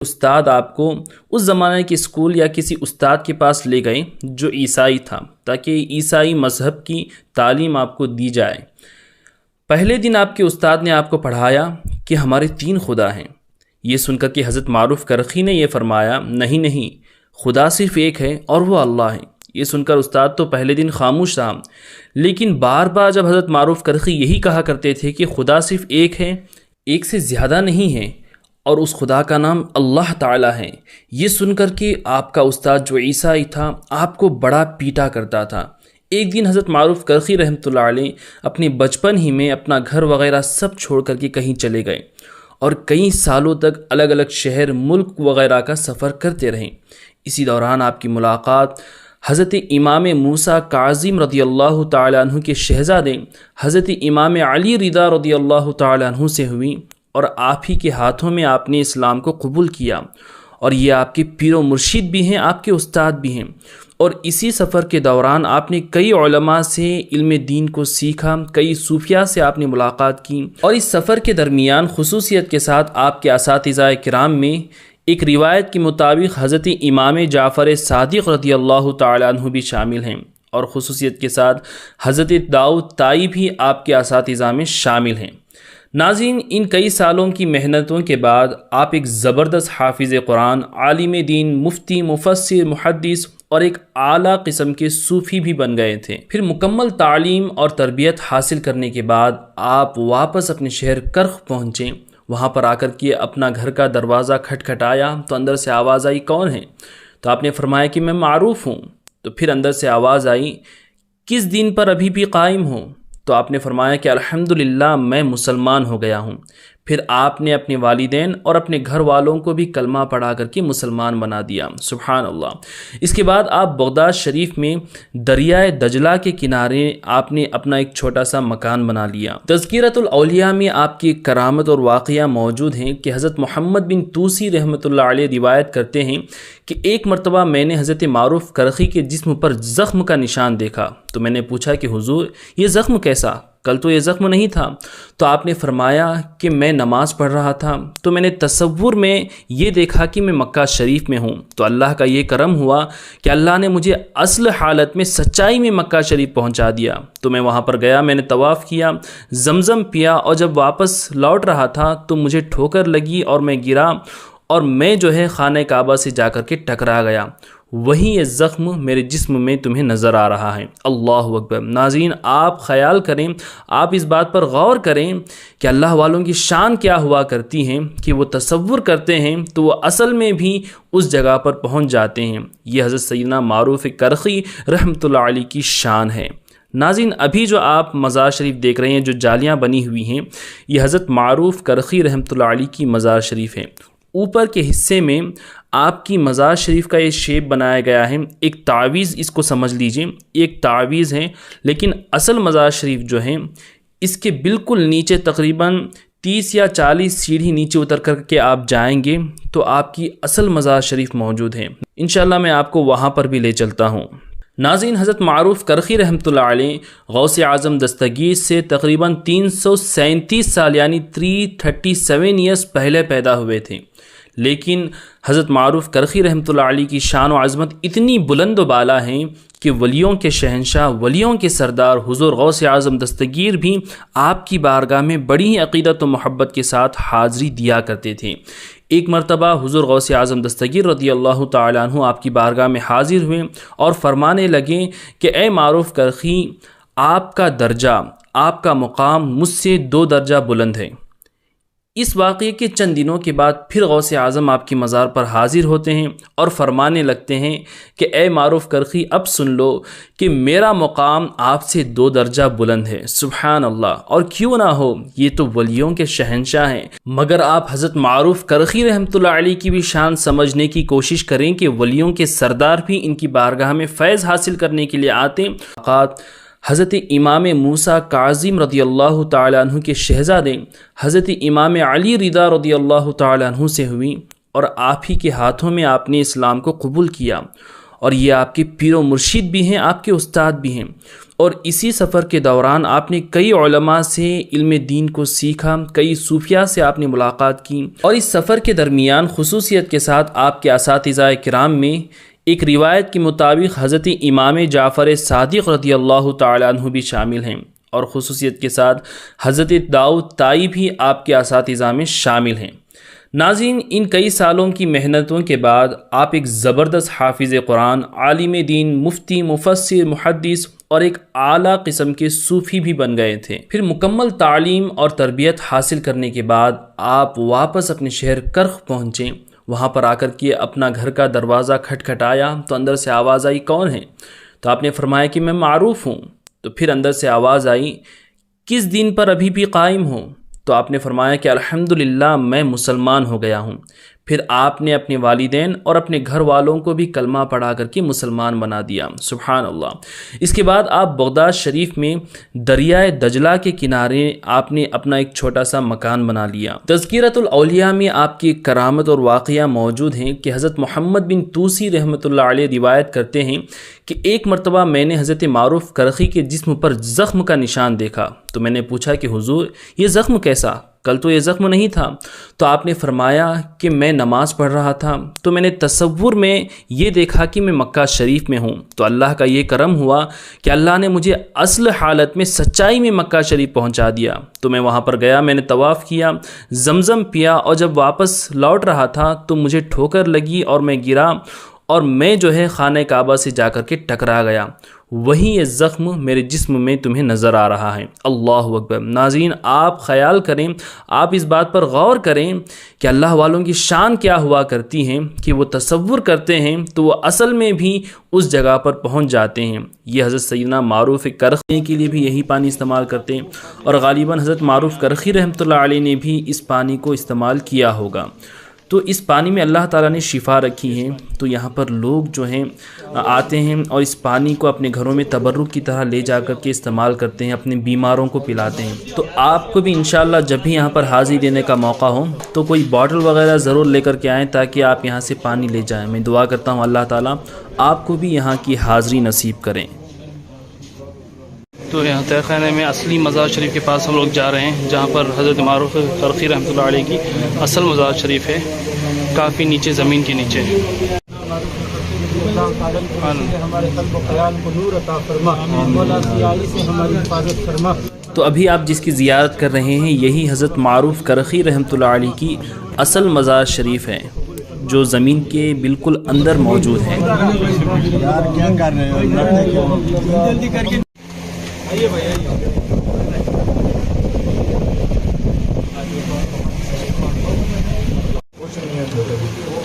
استاد آپ کو اس زمانے کے اسکول یا کسی استاد کے پاس لے گئے جو عیسائی تھا، تاکہ عیسائی مذہب کی تعلیم آپ کو دی جائے۔ پہلے دن آپ کے استاد نے آپ کو پڑھایا کہ ہمارے 3 خدا ہیں۔ یہ سن کر کہ حضرت معروف کرخی نے یہ فرمایا، نہیں، خدا صرف ایک ہے اور وہ اللہ ہے۔ یہ سن کر استاد تو پہلے دن خاموش رہا، لیکن بار بار جب حضرت معروف کرخی یہی کہا کرتے تھے کہ خدا صرف ایک ہے، ایک سے زیادہ نہیں ہے، اور اس خدا کا نام اللہ تعالیٰ ہے، یہ سن کر کہ آپ کا استاد جو عیسائی تھا آپ کو بڑا پیٹا کرتا تھا۔ ایک دن حضرت معروف کرخی رحمۃ اللہ علیہ اپنے بچپن ہی میں اپنا گھر وغیرہ سب چھوڑ کر کے کہیں چلے گئے اور کئی سالوں تک الگ الگ شہر، ملک وغیرہ کا سفر کرتے رہے۔ اسی دوران آپ کی ملاقات حضرت امام موسیٰ کاظم رضی اللہ تعالیٰ عنہ کے شہزادے حضرت امام علی رضا رضی اللہ تعالیٰ عنہ سے ہوئی، اور آپ ہی کے ہاتھوں میں آپ نے اسلام کو قبول کیا، اور یہ آپ کے پیر و مرشد بھی ہیں، آپ کے استاد بھی ہیں۔ اور اسی سفر کے دوران آپ نے کئی علماء سے علم دین کو سیکھا، کئی صوفیاء سے آپ نے ملاقات کی، اور اس سفر کے درمیان خصوصیت کے ساتھ آپ کے اساتذہ کرام میں ایک روایت کے مطابق حضرت امام جعفر صادق رضی اللہ تعالیٰ عنہ بھی شامل ہیں، اور خصوصیت کے ساتھ حضرت داؤد طائی بھی آپ کے اساتذہ میں شامل ہیں۔ ناظرین، ان کئی سالوں کی محنتوں کے بعد آپ ایک زبردست حافظ قرآن، عالم دین، مفتی، مفسر، محدث اور ایک اعلیٰ قسم کے صوفی بھی بن گئے تھے۔ پھر مکمل تعلیم اور تربیت حاصل کرنے کے بعد آپ واپس اپنے شہر کرخ پہنچے۔ وہاں پر آ کر کے اپنا گھر کا دروازہ کھٹکھٹایا تو اندر سے آواز آئی، کون ہے؟ تو آپ نے فرمایا کہ میں معروف ہوں۔ تو پھر اندر سے آواز آئی، کس دین پر ابھی بھی قائم ہوں؟ تو آپ نے فرمایا کہ الحمدللہ میں مسلمان ہو گیا ہوں۔ پھر آپ نے اپنے والدین اور اپنے گھر والوں کو بھی کلمہ پڑھا کر کے مسلمان بنا دیا۔ سبحان اللہ۔ اس کے بعد آپ بغداد شریف میں دریائے دجلہ کے کنارے آپ نے اپنا ایک چھوٹا سا مکان بنا لیا۔ تذکرۃ الاولیاء میں آپ کی ایک کرامت اور واقعہ موجود ہیں کہ حضرت محمد بن توسی رحمۃ اللہ علیہ روایت کرتے ہیں کہ ایک مرتبہ میں نے حضرت معروف کرخی کے جسم پر زخم کا نشان دیکھا، تو میں نے پوچھا کہ حضور یہ زخم کیسا؟ کل تو یہ زخم نہیں تھا۔ تو آپ نے فرمایا کہ میں نماز پڑھ رہا تھا تو میں نے تصور میں یہ دیکھا کہ میں مکہ شریف میں ہوں، تو اللہ کا یہ کرم ہوا کہ اللہ نے مجھے اصل حالت میں سچائی میں مکہ شریف پہنچا دیا۔ تو میں وہاں پر گیا، میں نے طواف کیا، زمزم پیا، اور جب واپس لوٹ رہا تھا تو مجھے ٹھوکر لگی اور میں گرا، اور میں خانہ کعبہ سے جا کر کے ٹکرا گیا۔ وہی یہ زخم میرے جسم میں تمہیں نظر آ رہا ہے۔ اللہ اکبر۔ ناظرین، آپ خیال کریں، آپ اس بات پر غور کریں کہ اللہ والوں کی شان کیا ہوا کرتی ہیں کہ وہ تصور کرتے ہیں تو وہ اصل میں بھی اس جگہ پر پہنچ جاتے ہیں۔ یہ حضرت سیدنا معروف کرخی رحمۃ اللہ علیہ کی شان ہے۔ ناظرین، ابھی جو آپ مزار شریف دیکھ رہے ہیں، جو جالیاں بنی ہوئی ہیں، یہ حضرت معروف کرخی رحمۃ اللہ علیہ کی مزار شریف ہے۔ اوپر کے حصے میں آپ کی مزار شریف کا یہ شیپ بنایا گیا ہے، ایک تعویذ، اس کو سمجھ لیجئے، ایک تعویذ ہے، لیکن اصل مزار شریف جو ہے اس کے بالکل نیچے تقریباً 30 یا 40 سیڑھی نیچے اتر کر کے آپ جائیں گے تو آپ کی اصل مزار شریف موجود ہے۔ انشاءاللہ میں آپ کو وہاں پر بھی لے چلتا ہوں۔ ناظرین، حضرت معروف کرخی رحمۃ اللہ علیہ غوث اعظم دستگیر سے تقریباً 337 سال یعنی 337 ایئرس پہلے پیدا ہوئے تھے، لیکن حضرت معروف کرخی رحمۃ اللہ علیہ کی شان و عظمت اتنی بلند و بالا ہیں کہ ولیوں کے شہنشاہ، ولیوں کے سردار حضور غوث اعظم دستگیر بھی آپ کی بارگاہ میں بڑی ہی عقیدت و محبت کے ساتھ حاضری دیا کرتے تھے۔ ایک مرتبہ حضور غوث اعظم دستگیر رضی اللہ تعالیٰ عنہ آپ کی بارگاہ میں حاضر ہوئے اور فرمانے لگے کہ اے معروف کرخی، آپ کا درجہ، آپ کا مقام مجھ سے 2 درجہ بلند ہے۔ اس واقعے کے چند دنوں کے بعد پھر غوث اعظم آپ کی مزار پر حاضر ہوتے ہیں اور فرمانے لگتے ہیں کہ اے معروف کرخی، اب سن لو کہ میرا مقام آپ سے 2 درجہ بلند ہے۔ سبحان اللہ۔ اور کیوں نہ ہو، یہ تو ولیوں کے شہنشاہ ہیں، مگر آپ حضرت معروف کرخی رحمۃ اللہ علیہ کی بھی شان سمجھنے کی کوشش کریں کہ ولیوں کے سردار بھی ان کی بارگاہ میں فیض حاصل کرنے کے لیے آتے ہیں۔ حضرت امام موسیٰ کاظم رضی اللہ تعالیٰ عنہ کے شہزادے حضرت امام علی رضا رضی اللہ تعالیٰ عنہ سے ہوئی، اور آپ ہی کے ہاتھوں میں آپ نے اسلام کو قبول کیا، اور یہ آپ کے پیر و مرشد بھی ہیں، آپ کے استاد بھی ہیں، اور اسی سفر کے دوران آپ نے کئی علماء سے علم دین کو سیکھا، کئی صوفیاء سے آپ نے ملاقات کی، اور اس سفر کے درمیان خصوصیت کے ساتھ آپ کے اساتذہ کرام میں ایک روایت کے مطابق حضرت امام جعفر صادق رضی اللہ تعالیٰ عنہ بھی شامل ہیں، اور خصوصیت کے ساتھ حضرت داؤد طائی بھی آپ کے اساتذہ میں شامل ہیں۔ ناظرین، ان کئی سالوں کی محنتوں کے بعد آپ ایک زبردست حافظ قرآن، عالم دین، مفتی، مفسر، محدث اور ایک اعلیٰ قسم کے صوفی بھی بن گئے تھے۔ پھر مکمل تعلیم اور تربیت حاصل کرنے کے بعد آپ واپس اپنے شہر کرخ پہنچے۔ وہاں پر آ کر کے اپنا گھر کا دروازہ کھٹکھٹایا تو اندر سے آواز آئی، کون ہے؟ تو آپ نے فرمایا کہ میں معروف ہوں۔ تو پھر اندر سے آواز آئی، کس دین پر ابھی بھی قائم ہوں؟ تو آپ نے فرمایا کہ الحمدللہ میں مسلمان ہو گیا ہوں۔ پھر آپ نے اپنے والدین اور اپنے گھر والوں کو بھی کلمہ پڑھا کر کے مسلمان بنا دیا۔ سبحان اللہ۔ اس کے بعد آپ بغداد شریف میں دریائے دجلہ کے کنارے آپ نے اپنا ایک چھوٹا سا مکان بنا لیا۔ تذکرۃ الاولیاء میں آپ کی ایک کرامت اور واقعہ موجود ہیں کہ حضرت محمد بن توسی رحمۃ اللہ علیہ روایت کرتے ہیں کہ ایک مرتبہ میں نے حضرت معروف کرخی کے جسم پر زخم کا نشان دیکھا، تو میں نے پوچھا کہ حضور یہ زخم کیسا؟ کل تو یہ زخم نہیں تھا۔ تو آپ نے فرمایا کہ میں نماز پڑھ رہا تھا تو میں نے تصور میں یہ دیکھا کہ میں مکہ شریف میں ہوں، تو اللہ کا یہ کرم ہوا کہ اللہ نے مجھے اصل حالت میں سچائی میں مکہ شریف پہنچا دیا۔ تو میں وہاں پر گیا، میں نے طواف کیا، زمزم پیا، اور جب واپس لوٹ رہا تھا تو مجھے ٹھوکر لگی اور میں گرا، اور میں خانہ کعبہ سے جا کر کے ٹکرا گیا۔ وہی یہ زخم میرے جسم میں تمہیں نظر آ رہا ہے۔ اللہ اکبر۔ ناظرین، آپ خیال کریں، آپ اس بات پر غور کریں کہ اللہ والوں کی شان کیا ہوا کرتی ہیں کہ وہ تصور کرتے ہیں تو وہ اصل میں بھی اس جگہ پر پہنچ جاتے ہیں۔ یہ حضرت سیدنا معروف کرخی کے لیے بھی یہی پانی استعمال کرتے ہیں، اور غالباً حضرت معروف کرخی رحمۃ اللہ علیہ نے بھی اس پانی کو استعمال کیا ہوگا۔ تو اس پانی میں اللہ تعالیٰ نے شفا رکھی ہے، تو یہاں پر لوگ آتے ہیں اور اس پانی کو اپنے گھروں میں تبرک کی طرح لے جا کر کے استعمال کرتے ہیں، اپنے بیماروں کو پلاتے ہیں۔ تو آپ کو بھی انشاءاللہ جب بھی یہاں پر حاضری دینے کا موقع ہو تو کوئی باٹل وغیرہ ضرور لے کر کے آئیں تاکہ آپ یہاں سے پانی لے جائیں۔ میں دعا کرتا ہوں اللہ تعالیٰ آپ کو بھی یہاں کی حاضری نصیب کریں۔ تو یہاں تہ خانے میں اصلی مزار شریف کے پاس ہم لوگ جا رہے ہیں، جہاں پر حضرت معروف کرخی رحمۃ اللہ علیہ کی اصل مزار شریف ہے، کافی نیچے زمین کے نیچے۔ تو ابھی آپ جس کی زیارت کر رہے ہیں یہی حضرت معروف کرخی رحمۃ اللہ علیہ کی اصل مزار شریف ہے، جو زمین کے بالکل اندر موجود ہے۔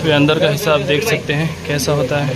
تو اندر کا حصہ آپ دیکھ سکتے ہیں کیسا ہوتا ہے۔